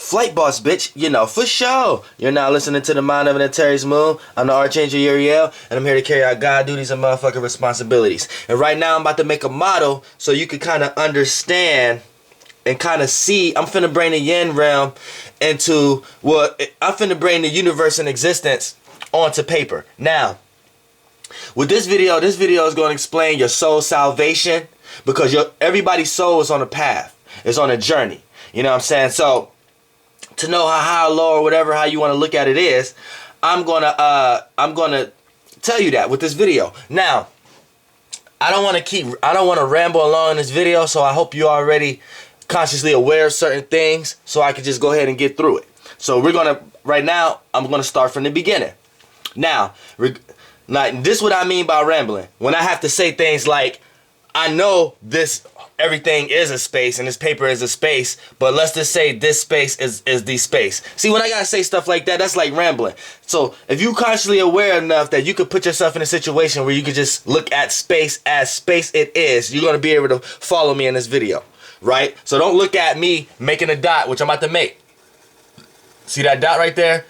Flight boss, bitch, you know, for sure. You're now listening to the Mind of an Antares Moon. I'm the Archangel Uriel, and I'm here to carry out God duties and motherfucking responsibilities. And right now, I'm about to make a model so you can kind of understand and kind of see. I'm finna bring the yin realm into, well, I'm finna bring the universe and existence onto paper. Now, with this video is going to explain your soul salvation, because everybody's soul is on a path. It's on a journey. You know what I'm saying? So, to know how high or low or whatever, how you want to look at it is, I'm gonna tell you that with this video. Now, I don't want to ramble along in this video, so I hope you're already consciously aware of certain things, so I can just go ahead and get through it. So right now, I'm gonna start from the beginning. Now, this is what I mean by rambling. When I have to say things like, I know everything is a space and this paper is a space, but let's just say this space is the space. See, when I gotta say stuff like that, that's like rambling. So if you consciously aware enough that you could put yourself in a situation where you could just look at space as space it is, you're gonna be able to follow me in this video, right? So don't look at me making a dot, which I'm about to make. See that dot right there?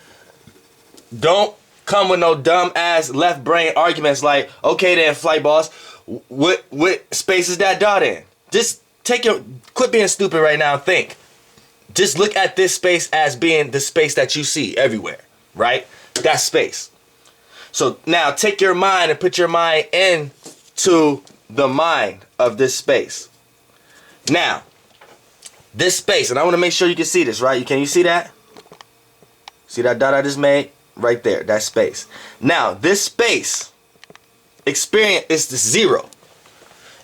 Don't come with no dumb ass left brain arguments like, okay then, flight boss, what space is that dot in? Just quit being stupid right now and think. Just look at this space as being the space that you see everywhere, right? That's space. So now take your mind and put your mind into the mind of this space. Now, this space, and I want to make sure you can see this, right? Can you see that? See that dot I just made? Right there, that space. Now, this space experience is the zero.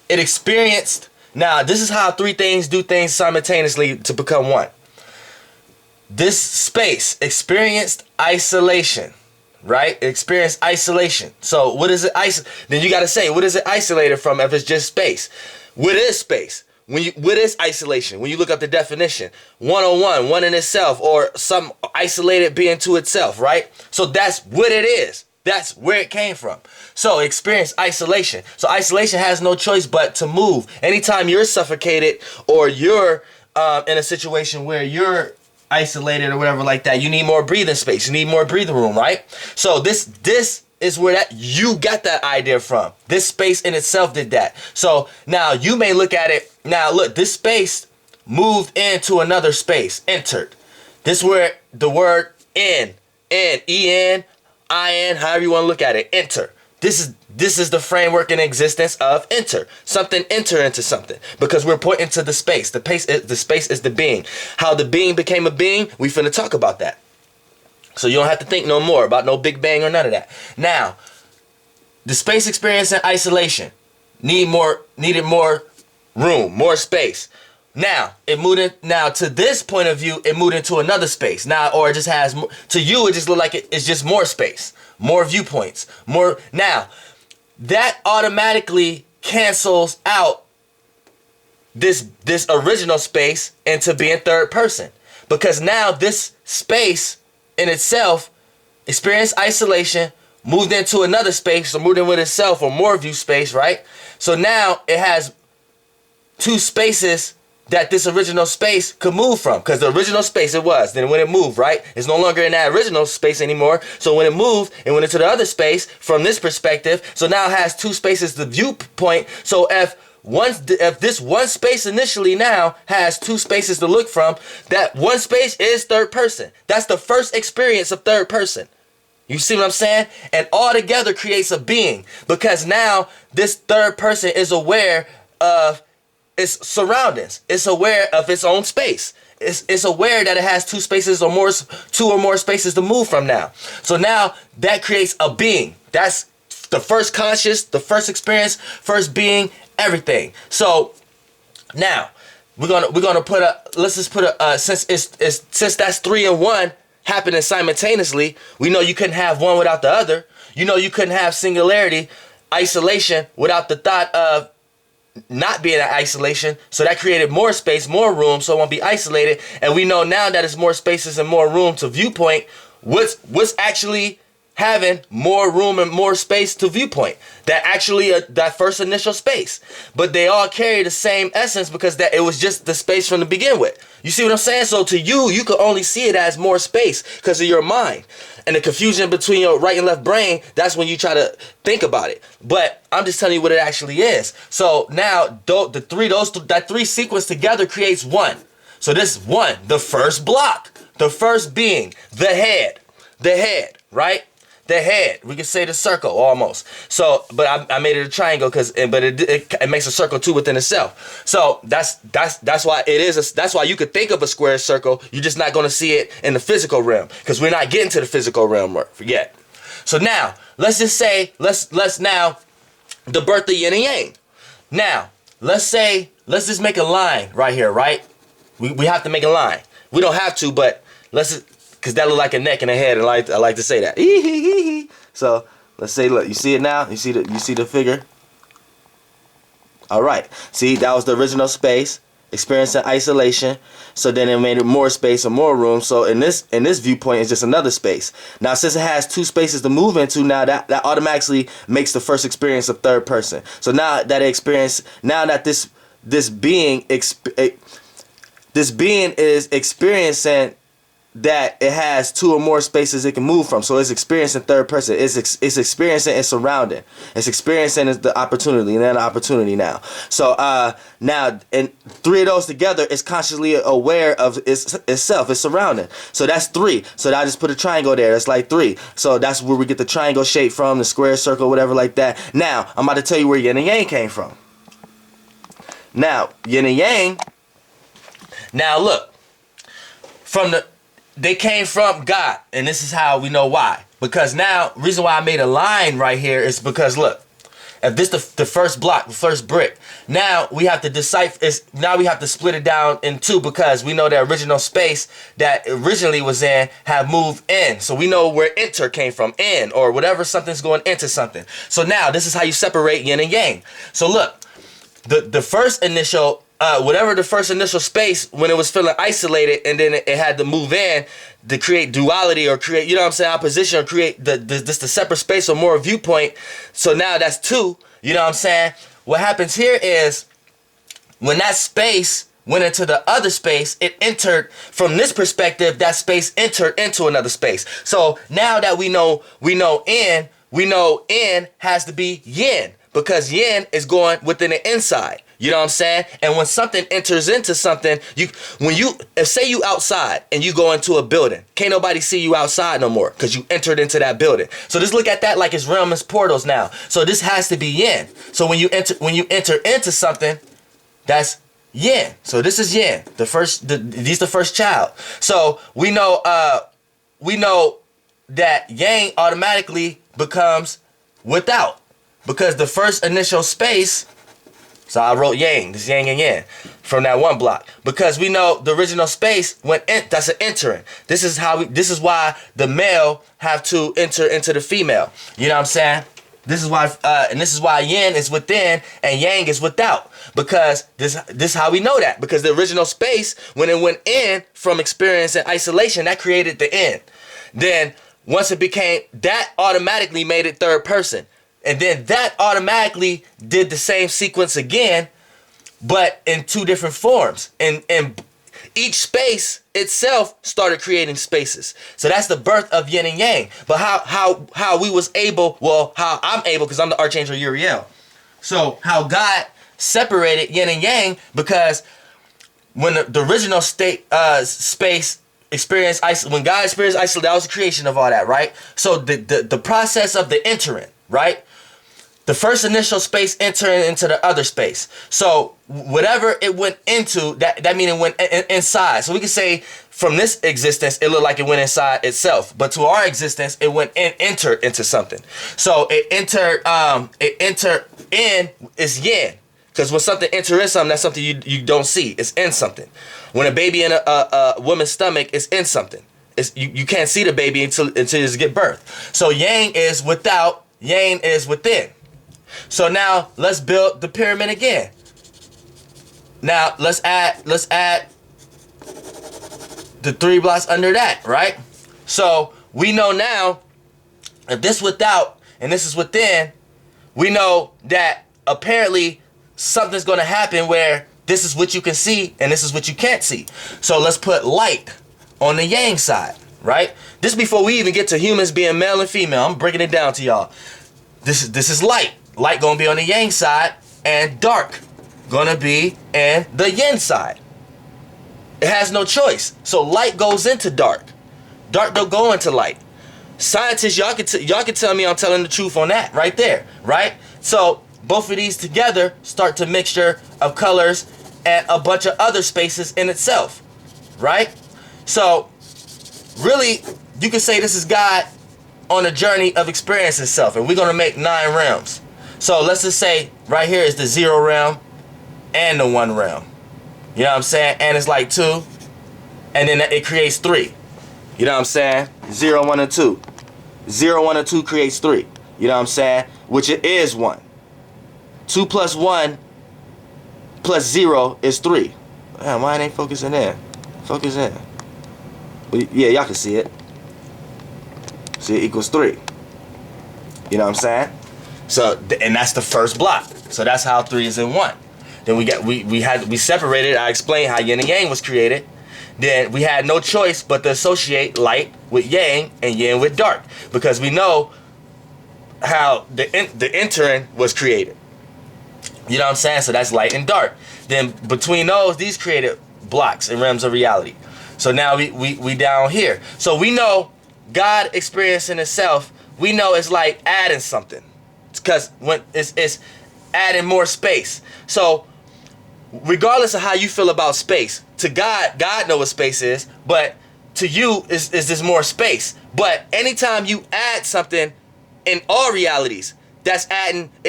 It experienced. Now, this is how three things do things simultaneously to become one. This space experienced isolation, right? It experienced isolation. So what is it? Then you got to say, what is it isolated from if it's just space? What is space? What is isolation? When you look up the definition, one-on-one, one in itself, or some isolated being to itself, right? So that's what it is. That's where it came from. So experience isolation. So isolation has no choice but to move. Anytime you're suffocated or you're in a situation where you're isolated or whatever like that, you need more breathing space. You need more breathing room, right? So this is where you got that idea from. This space in itself did that. So now you may look at it. Now look, this space moved into another space, entered. This is where the word E-N, I-N, however you want to look at it, enter. This is the framework and existence of enter. Something enter into something, because we're pointing to the space. The space is the being. How the being became a being, we finna talk about that. So you don't have to think no more about no Big Bang or none of that. Now, the space experience in isolation needed more room, more space. Now, to this point of view, it moved into another space. Now, or it just has, to you, it just look like it's just more space, more viewpoints, more. Now, that automatically cancels out this original space into being third person. Because now this space in itself experienced isolation, moved into another space, or moved in with itself, or more view space, right? So now it has two spaces that this original space could move from, because the original space it was. Then when it moved, right, it's no longer in that original space anymore. So when it moved, it went into the other space from this perspective. So now it has two spaces, the viewpoint. So if this one space initially now has two spaces to look from, that one space is third person. That's the first experience of third person. You see what I'm saying? And all together creates a being, because now this third person is aware of its surroundings. It's aware of its own space. It's aware that it has two or more spaces to move from now. So now that creates a being. That's the first conscious, the first experience, first being, everything. So now we're gonna put since that's 3 and 1 happening simultaneously, we know you couldn't have one without the other. You know you couldn't have singularity, isolation, without the thought of not being in isolation. So that created more space, more room, so it won't be isolated. And we know now that it's more spaces and more room to viewpoint what's actually having more room and more space to viewpoint. That actually that first initial space, but they all carry the same essence because that it was just the space from the begin with. You see what I'm saying? So to you, you could only see it as more space because of your mind and the confusion between your right and left brain. That's when you try to think about it. But I'm just telling you what it actually is. So now that three sequence together creates one. So this one, the first block, the first being, the head, right? The head, we could say the circle almost. So, but I made it a triangle but it makes a circle too within itself. So that's why it is. That's why you could think of a square circle. You're just not going to see it in the physical realm because we're not getting to the physical realm yet. So now let's just say let's now the birth of yin and yang. Now let's just make a line right here, right? We have to make a line. We don't have to, but let's. Because that look like a neck and a head, and I like to say that. So let's say, look, you see it now? You see the figure? All right. See, that was the original space, experiencing isolation. So then it made it more space and more room. So in this viewpoint, it's just another space. Now, since it has two spaces to move into, now that automatically makes the first experience a third person. So now that this being is experiencing that it has two or more spaces it can move from. So it's experiencing third person. It's experiencing its surrounding. It's experiencing the opportunity and then the opportunity now. So now, and three of those together is consciously aware of itself, its surrounding. So that's three. So I just put a triangle there. That's like three. So that's where we get the triangle shape from, the square, circle, whatever like that. Now, I'm about to tell you where yin and yang came from. Now, yin and yang, now look, they came from God, and this is how we know why. Because now, reason why I made a line right here is because look, if this the first block, the first brick, now we have to decipher. Now we have to split it down in two because we know the original space that originally was in have moved in. So we know where enter came from, in or whatever something's going into something. So now this is how you separate yin and yang. So look, the first initial. Whatever the first initial space when it was feeling isolated and then it had to move in to create duality or create, you know what I'm saying, opposition or create the separate space or more viewpoint. So now that's two, you know what I'm saying? What happens here is when that space went into the other space, it entered from this perspective, that space entered into another space. So now that we know in has to be yin because yin is going within the inside. You know what I'm saying? And when something enters into something, say you outside and you go into a building, can't nobody see you outside no more because you entered into that building. So just look at that like it's realm as portals now. So this has to be yin. So when you enter into something, that's yin. So this is yin. He's the first child. So we know that yang automatically becomes without because the first initial space. So I wrote yang, this yang and yang, from that one block. Because we know the original space went in, that's an entering. This is why the male have to enter into the female. You know what I'm saying? This is why yin is within and yang is without. Because this is how we know that. Because the original space, when it went in from experience and isolation, that created the in. Then once it became, that automatically made it third person. And then that automatically did the same sequence again, but in two different forms. And each space itself started creating spaces. So that's the birth of yin and yang. But how we was able, well, how I'm able, because I'm the Archangel Uriel. So how God separated yin and yang, because when the original space experienced when God experienced isolation, that was the creation of all that, right? So the process of the entering, right? The first initial space entering into the other space. So whatever it went into, that means it went inside. So we can say from this existence, it looked like it went inside itself. But to our existence, it went entered into something. So it entered in is yin. Because when something enters in something, that's something you don't see. It's in something. When a baby in a woman's stomach is in something. You can't see the baby until you get birth. So yang is without, yang is within. So now let's build the pyramid again. Now let's add the 3 blocks under that, right? So we know now if this without and this is within, we know that apparently something's going to happen where this is what you can see and this is what you can't see. So let's put light on the yang side, right? This is before we even get to humans being male and female. I'm breaking it down to y'all. This is light. Light going to be on the yang side, and dark going to be in the yin side. It has no choice. So light goes into dark. Dark don't go into light. Scientists, y'all can tell me I'm telling the truth on that right there, right? So both of these together start to mixture of colors and a bunch of other spaces in itself, right? So really, you can say this is God on a journey of experience itself, and we're gonna make 9 realms. So let's just say right here is the 0 realm and the 1 realm. You know what I'm saying? And it's like 2, and then it creates 3. You know what I'm saying? 0, 1, and 2. 0, 1, and 2 creates 3. You know what I'm saying? Which it is 1. 2 plus 1 plus 0 is 3. Damn, why it ain't focusing in? Focus in. Yeah, y'all can see it. See, it equals 3. You know what I'm saying? So, and that's the first block. So that's how 3 is in 1. Then we separated. I explained how yin and yang was created. Then we had no choice but to associate light with yang and yin with dark, because we know how the entering was created. You know what I'm saying? So that's light and dark. Then between those, these created blocks and realms of reality. So now we down here. So we know God experiencing itself, we know it's like adding something, because when it's adding more space. So regardless of how you feel about space, to God knows what space is, but to you is this more space. But anytime you add something in all realities, it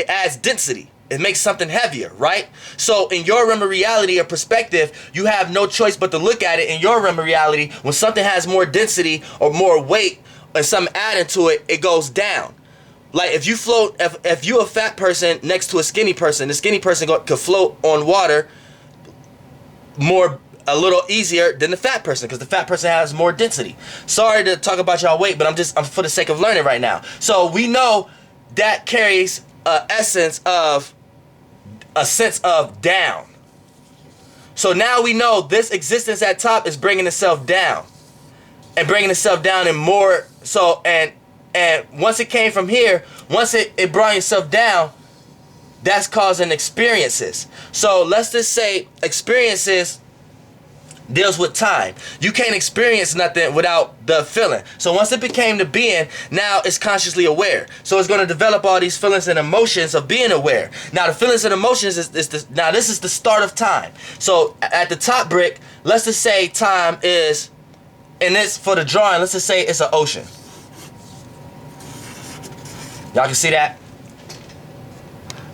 adds density. It makes something heavier, right? So in your realm of reality or perspective, you have no choice but to look at it in your realm of reality. When something has more density or more weight and something added to it, it goes down. Like if you float, if you a fat person next to a skinny person, the skinny person could float on water a little easier than the fat person, because the fat person has more density. Sorry to talk about y'all weight, but I'm for the sake of learning right now. So we know that carries a sense of down. So now we know this existence at top is bringing itself down, and bringing itself down and more. So and once it came from here, once it brought itself down, that's causing experiences. So let's just say experiences deals with time. You can't experience nothing without the feeling. So once it became the being, now it's consciously aware. So it's going to develop all these feelings and emotions of being aware. Now the feelings and emotions now this is the start of time. So at the top brick, let's just say time is, and this for the drawing, let's just say it's an ocean. Y'all can see that?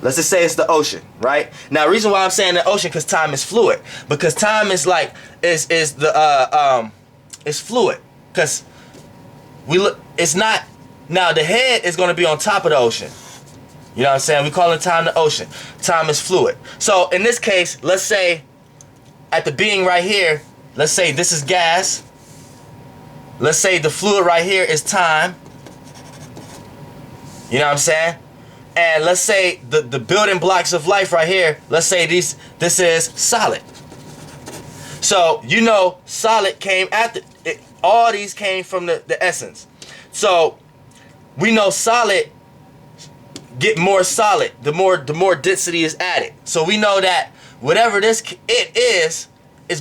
Let's just say it's the ocean, right? Now, the reason why I'm saying the ocean, because time is fluid. Because time is like it's fluid. Because it's not. Now the head is going to be on top of the ocean. You know what I'm saying? We call it time the ocean. Time is fluid. So in this case, let's say at the being right here, let's say this is gas. Let's say the fluid right here is time. You know what I'm saying? And let's say the building blocks of life right here, let's say this is solid. So you know solid came after it, all these came from the essence. So we know solid get more solid the more density is added. So we know that whatever it is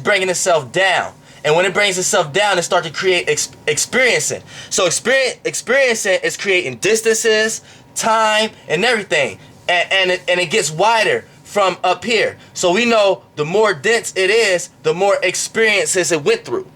bringing itself down. And when it brings itself down, it starts to create experiencing. So experiencing is creating distances, time, and everything, and it gets wider from up here. So we know the more dense it is, the more experiences it went through.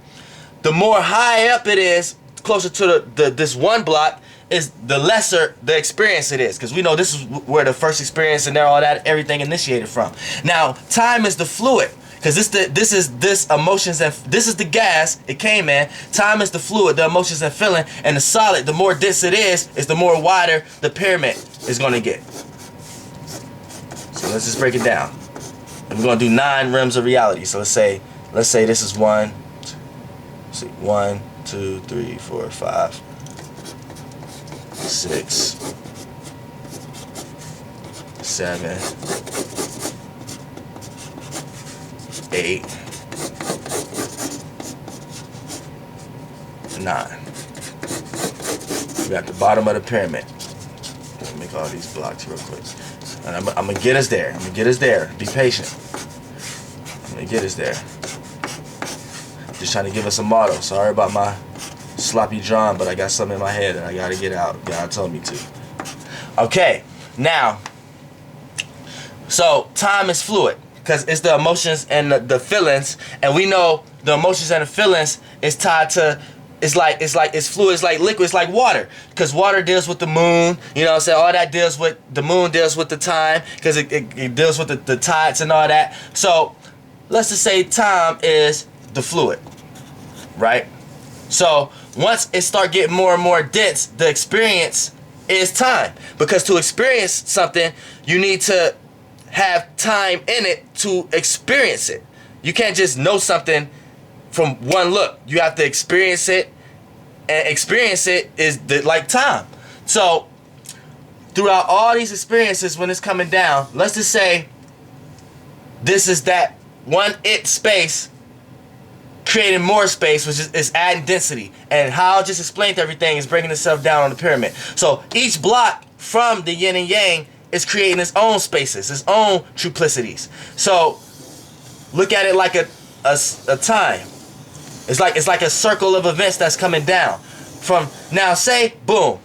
The more high up it is, closer to this one block, is the lesser the experience it is, because we know this is where the first experience and all that everything initiated from. Now time is the fluid, because this emotions, and this is the gas it came in. Time is the fluid, the emotions and feeling, and the solid, the more dense it is the more wider the pyramid is going to get. So let's just break it down. And we're going to do 9 realms of reality. So let's say this is 1, 2, 3, 4, 5. 6, 7, 8, 9. We're at the bottom of the pyramid. Let me make all these blocks real quick. And I'm gonna get us there. I'm gonna get us there. Be patient. I'm gonna get us there. Just trying to give us a model. Sorry about my sloppy drawing, but I got something in my head that I gotta get out. God told me to. Okay, now, so time is fluid because it's the emotions and the feelings, and we know the emotions and the feelings is tied to. It's fluid, it's like liquid, it's like water. Because water deals with the moon, you know what I'm saying? All that deals with, the moon deals with the time, because it deals with the tides and all that. So, let's just say time is the fluid, right? So, once it start getting more and more dense, the experience is time. Because to experience something, you need to have time in it to experience it. You can't just know something from one look. You have to experience it, and experience it is like time. So throughout all these experiences, when it's coming down, let's just say this is that one it space creating more space, which is adding density. And how I just explained everything is breaking itself down on the pyramid. So each block from the yin and yang is creating its own spaces, its own triplicities. So look at it like a time. It's like a circle of events that's coming down. From now, say, boom,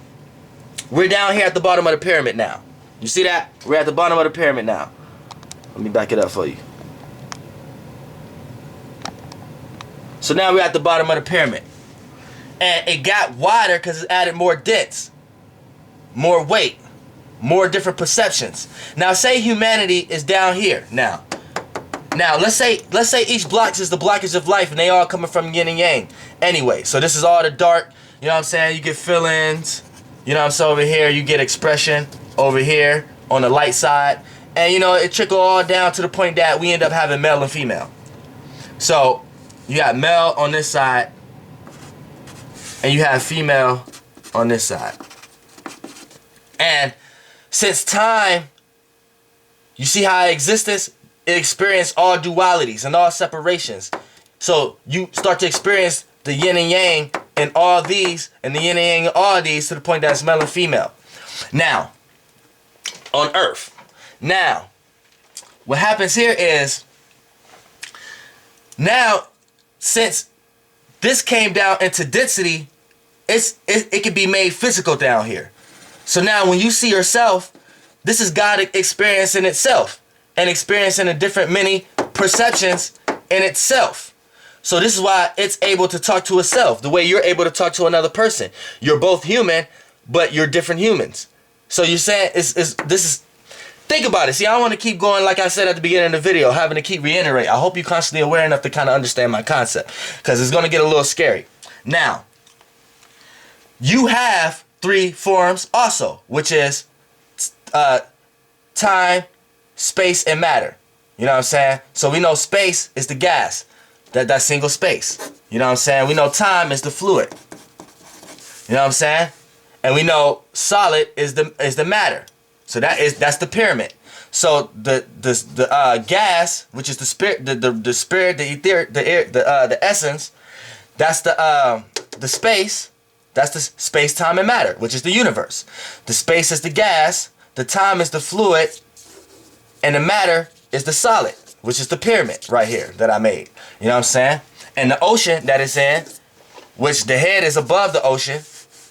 we're down here at the bottom of the pyramid now. You see that? We're at the bottom of the pyramid now. Let me back it up for you. So now we're at the bottom of the pyramid. And it got wider because it added more dense, more weight, more different perceptions. Now say humanity is down here now. Now, let's say each block is the blockage of life, and they all coming from yin and yang. Anyway, so this is all the dark, you know what I'm saying? You get feelings, you know what I'm saying? Over here, you get expression over here on the light side. And, you know, it trickle all down to the point that we end up having male and female. So, you got male on this side, and you have female on this side. And since time, you see how existence, it experienced all dualities and all separations. So you start to experience the yin and yang in all these, and the yin and yang in all these, to the point that it's male and female. Now, on Earth. Now, what happens here is, now, since this came down into density, it can be made physical down here. So now when you see yourself, this is God experiencing itself. And experiencing the different many perceptions in itself. So this is why it's able to talk to itself, the way you're able to talk to another person. You're both human, but you're different humans. So you're saying, think about it. See, I want to keep going, like I said at the beginning of the video, having to keep reiterating. I hope you're constantly aware enough to kind of understand my concept, because it's going to get a little scary. Now, you have 3 forms also, which is time, space, and matter. You know what I'm saying? So we know space is the gas, that single space. You know what I'm saying? We know time is the fluid. You know what I'm saying? And we know solid is the matter. So that's the pyramid. So the gas, which is the spirit, the spirit, the ether, the air, the essence, that's the space. That's the space, time, and matter, which is the universe. The space is the gas, the time is the fluid, and the matter is the solid, which is the pyramid right here that I made. You know what I'm saying? And the ocean that it's in, which the head is above the ocean.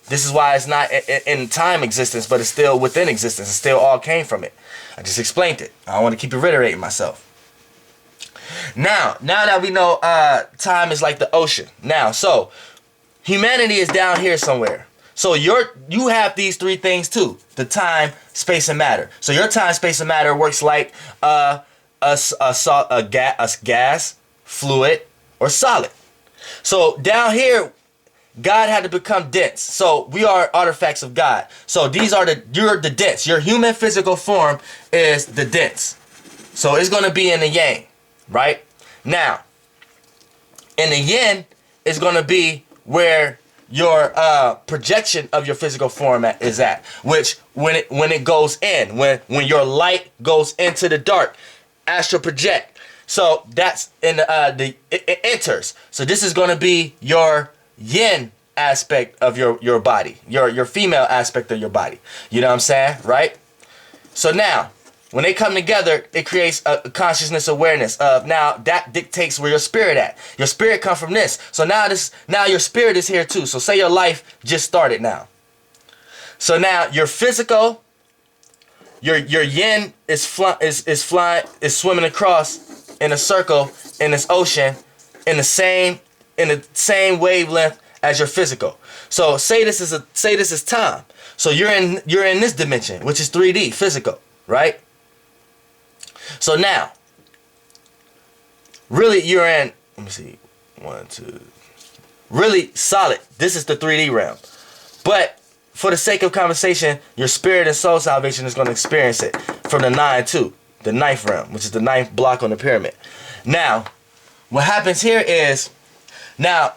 This is why it's not in time existence, but it's still within existence. It still all came from it. I just explained it. I want to keep reiterating myself. Now that we know time is like the ocean. Now, so humanity is down here somewhere. So you have these 3 things too: the time, space, and matter. So your time, space, and matter works like a gas, fluid, or solid. So down here, God had to become dense. So we are artifacts of God. So these are you're the dense. Your human physical form is the dense. So it's going to be in the yang, right? Now, in the yin is going to be where your projection of your physical form is at, which when it goes in, when your light goes into the dark, astral project. So that's in it enters. So this is going to be your yin aspect of your body, your female aspect of your body. You know what I'm saying, right? So now, when they come together, it creates a consciousness awareness of, now that dictates where your spirit at. Your spirit come from this. So now your spirit is here too. So say your life just started now. So now your physical, your yin is flying, is swimming across in a circle in this ocean in the same wavelength as your physical. So say this is time. So you're in this dimension, which is 3D, physical, right? So now, really you're in, let me see, 1, 2, really solid. This is the 3D realm. But for the sake of conversation, your spirit and soul salvation is going to experience it from the 9-2, the 9th realm, which is the 9th block on the pyramid. Now, what happens here is, now,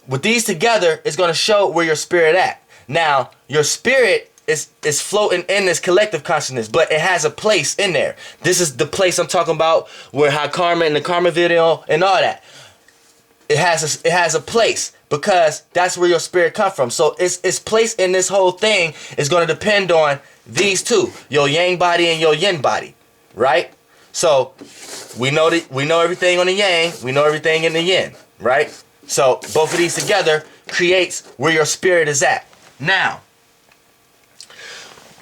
with these together, it's going to show where your spirit at. Now, your spirit is floating in this collective consciousness, but it has a place in there. This is the place I'm talking about, where High Karma in the Karma video and all that. It has a place because that's where your spirit comes from. So its place in this whole thing is going to depend on these two, your yang body and your yin body, right? So we know everything on the yang, we know everything in the yin, right? So both of these together creates where your spirit is at. Now,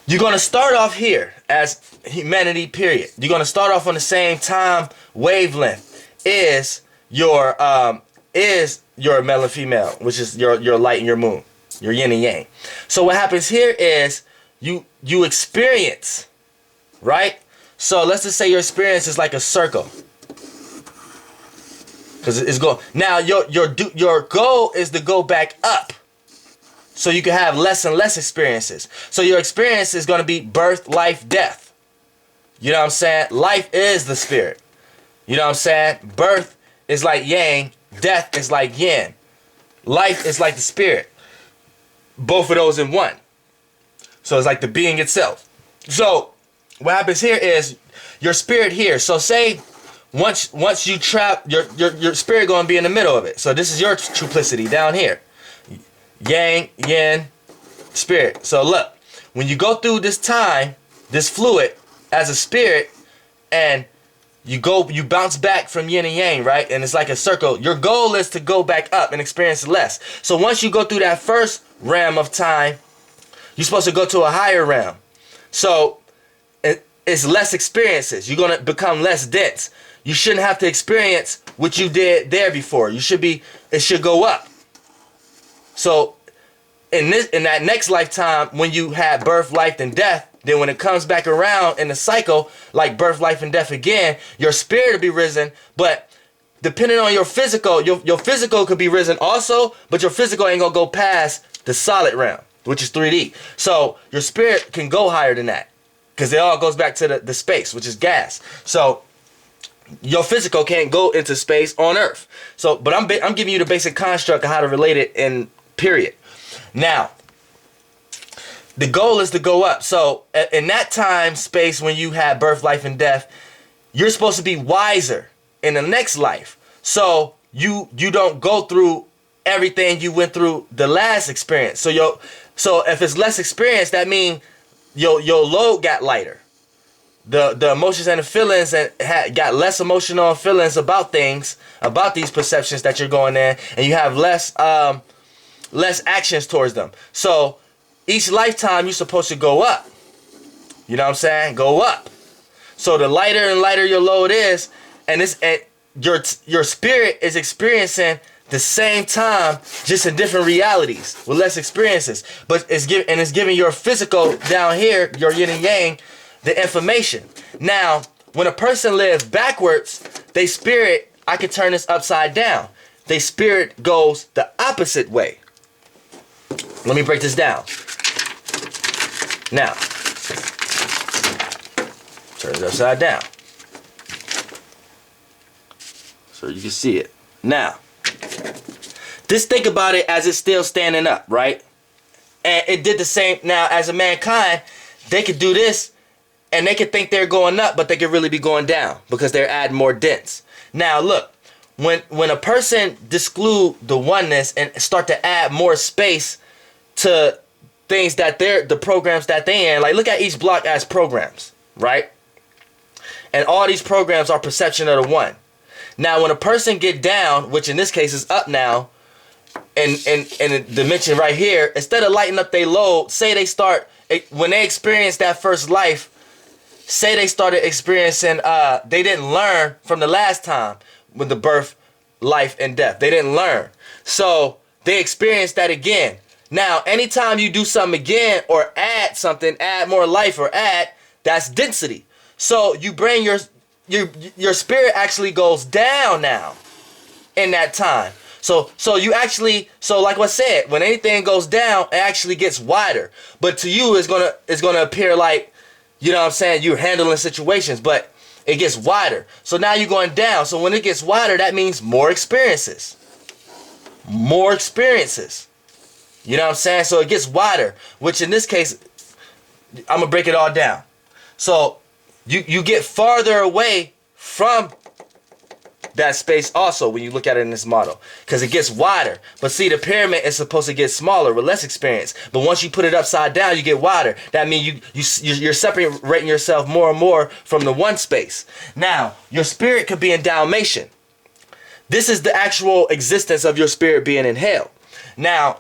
you're going to start off here as humanity, period. You're going to start off on the same time wavelength is your male and female, which is your light and your moon, your yin and yang. So what happens here is you experience, right? So let's just say your experience is like a circle. Because it's going. Now your goal is to go back up, so you can have less and less experiences. So your experience is going to be birth, life, death. You know what I'm saying? Life is the spirit. You know what I'm saying? Birth is like yang, death is like yin. Life is like the spirit. Both of those in one. So it's like the being itself. So what happens here is your spirit here. So say once you trap your spirit going to be in the middle of it. So this is your triplicity down here. Yang, yin, spirit. So look, when you go through this time, this fluid as a spirit, and you bounce back from yin and yang, right? And it's like a circle. Your goal is to go back up and experience less. So once you go through that first realm of time, you're supposed to go to a higher realm. So it's less experiences. You're going to become less dense. You shouldn't have to experience what you did there before. It should go up. So in that next lifetime, when you had birth, life, and death, then when it comes back around in the cycle, like birth, life, and death again, your spirit will be risen. But depending on your physical, your physical could be risen also, but your physical ain't gonna go past the solid realm, which is 3D. So your spirit can go higher than that, because it all goes back to the space, which is gas. So your physical can't go into space on Earth. So, but I'm giving you the basic construct of how to relate it in period. Now, the goal is to go up. So in that time space when you have birth, life, and death, you're supposed to be wiser in the next life. So you don't go through everything you went through the last experience. So if it's less experience, that means your load got lighter. The emotions and the feelings got less emotional feelings about things, about these perceptions that you're going in, and you have less actions towards them. So each lifetime you're supposed to go up. You know what I'm saying? Go up. So the lighter and lighter your load is, and your spirit is experiencing the same time, just in different realities with less experiences. But it's giving your physical down here, your yin and yang, the information. Now, when a person lives backwards, they spirit, I could turn this upside down. They spirit goes the opposite way. Let me break this down. Now, turn it upside down so you can see it. Now, Just think about it as it's still standing up, right? And it did the same. Now, as a mankind, they could do this, and they could think they're going up, but they could really be going down because they're adding more dents. Now, look, when a person disclude the oneness and start to add more space to things that the programs that they in, like look at each block as programs, right? And all these programs are perception of the one. Now, when a person get down, which in this case is up now, and the dimension right here, instead of lighting up their load, say they start, when they experience that first life, say they started experiencing, they didn't learn from the last time with the birth, life, and death. They didn't learn. So they experienced that again. Now, anytime you do something again or add something, add more life or add, that's density. So you bring your spirit actually goes down now in that time. So you actually, so like I said, when anything goes down, it actually gets wider. But to you, it's gonna appear like, you know what I'm saying, you're handling situations, but it gets wider. So now you're going down. So when it gets wider, that means more experiences. More experiences. You know what I'm saying? So it gets wider, which in this case, I'm gonna break it all down. So you get farther away from that space also when you look at it in this model, because it gets wider. But see, the pyramid is supposed to get smaller with less experience, but once you put it upside down, you get wider. That means you're separating yourself more and more from the one space. Now your spirit could be in Dalmatian. This is the actual existence of your spirit being in hell. Now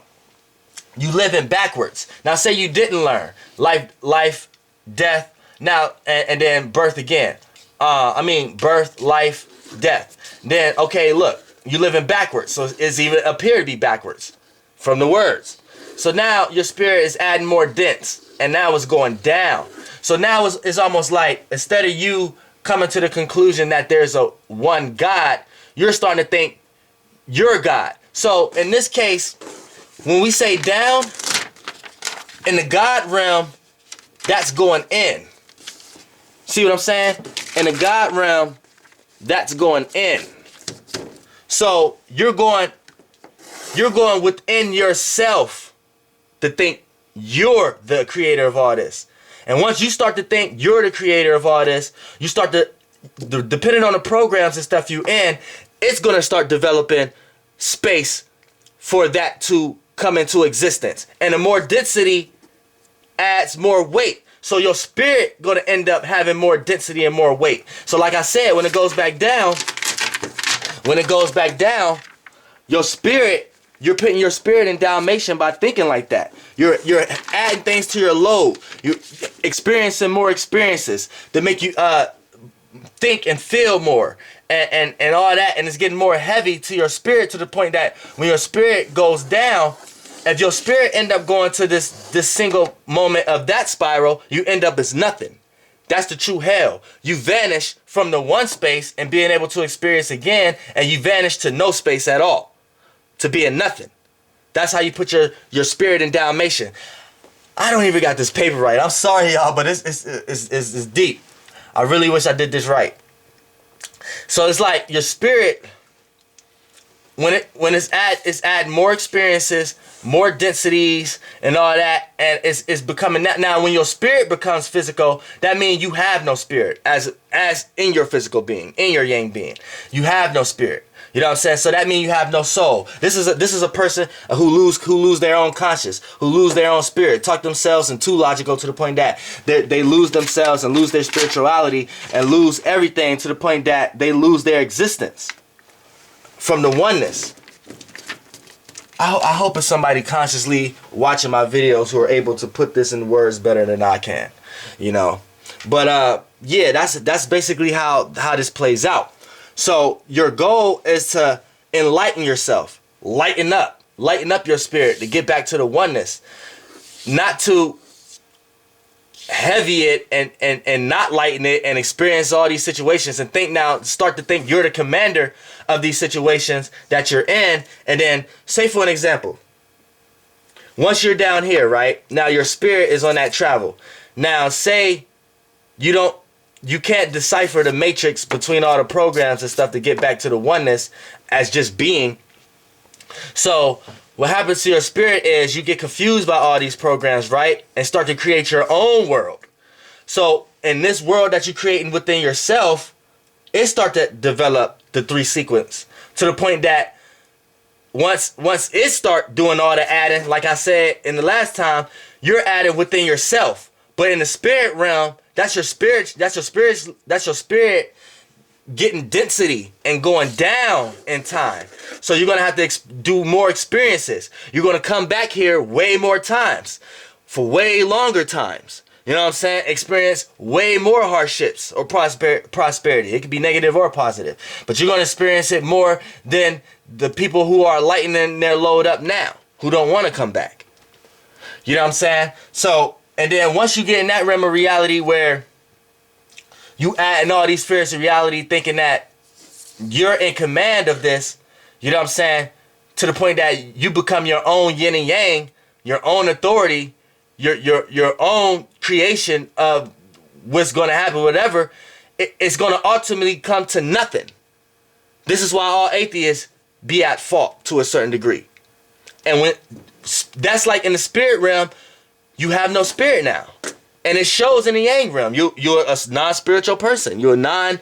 you live in backwards. Now say you didn't learn life, death, now and then birth again. Birth, life, death. Then, okay, look, you live in backwards. So it's even appear to be backwards from the words. So now your spirit is adding more dents, and now it's going down. So now it's almost like instead of you coming to the conclusion that there's a one God, you're starting to think you're God. So in this case, when we say down, in the God realm, that's going in. See what I'm saying? In the God realm, that's going in. So you're going within yourself to think you're the creator of all this. And once you start to think you're the creator of all this, you start to, depending on the programs and stuff you in, it's going to start developing space for that to come into existence. And the more density adds more weight. So your spirit going to end up having more density and more weight. So like I said, when it goes back down, your spirit, you're putting your spirit in Dalmatian by thinking like that. You're adding things to your load. You're experiencing more experiences to make you think and feel more and all that. And it's getting more heavy to your spirit to the point that when your spirit goes down, if your spirit end up going to this single moment of that spiral, you end up as nothing. That's the true hell. You vanish from the one space and being able to experience again, and you vanish to no space at all, to being nothing. That's how you put your spirit in Dalmatian. I don't even got this paper right. I'm sorry, y'all, but it's deep. I really wish I did this right. So it's like your spirit, when it's adding more experiences, more densities and all that, and it's becoming that. Now when your spirit becomes physical, that means you have no spirit as in your physical being, in your yang being. You have no spirit. You know what I'm saying? So that means you have no soul. This is a person who lose their own conscience, who lose their own spirit, talk themselves into logical to the point that they lose themselves and lose their spirituality and lose everything to the point that they lose their existence from the oneness. I hope it's somebody consciously watching my videos who are able to put this in words better than I can, you know. But yeah, that's basically how this plays out. So your goal is to enlighten yourself, lighten up your spirit to get back to the oneness, not to heavy it and not lighten it and experience all these situations and start to think you're the commander of these situations that you're in. And then say for an example, once you're down here, right, now your spirit is on that travel. Now say you can't decipher the matrix between all the programs and stuff to get back to the oneness as just being. So what happens to your spirit is you get confused by all these programs, right? And start to create your own world. So in this world that you're creating within yourself, it start to develop the 3 sequence to the point that once it start doing all the adding, like I said in the last time, you're adding within yourself. But in the spirit realm, that's your spirit getting density and going down in time. So you're going to have to do more experiences. You're going to come back here way more times for way longer times. You know what I'm saying? Experience way more hardships or prosperity. It could be negative or positive. But you're going to experience it more than the people who are lightening their load up now, who don't want to come back. You know what I'm saying? So, and then once you get in that realm of reality where you adding all these spirits of reality thinking that you're in command of this, you know what I'm saying? To the point that you become your own yin and yang, your own authority, your own creation of what's going to happen, whatever, it's going to ultimately come to nothing. This is why all atheists be at fault to a certain degree. And when that's like in the spirit realm, you have no spirit now. And it shows in the yang realm. You're a non-spiritual person. You're a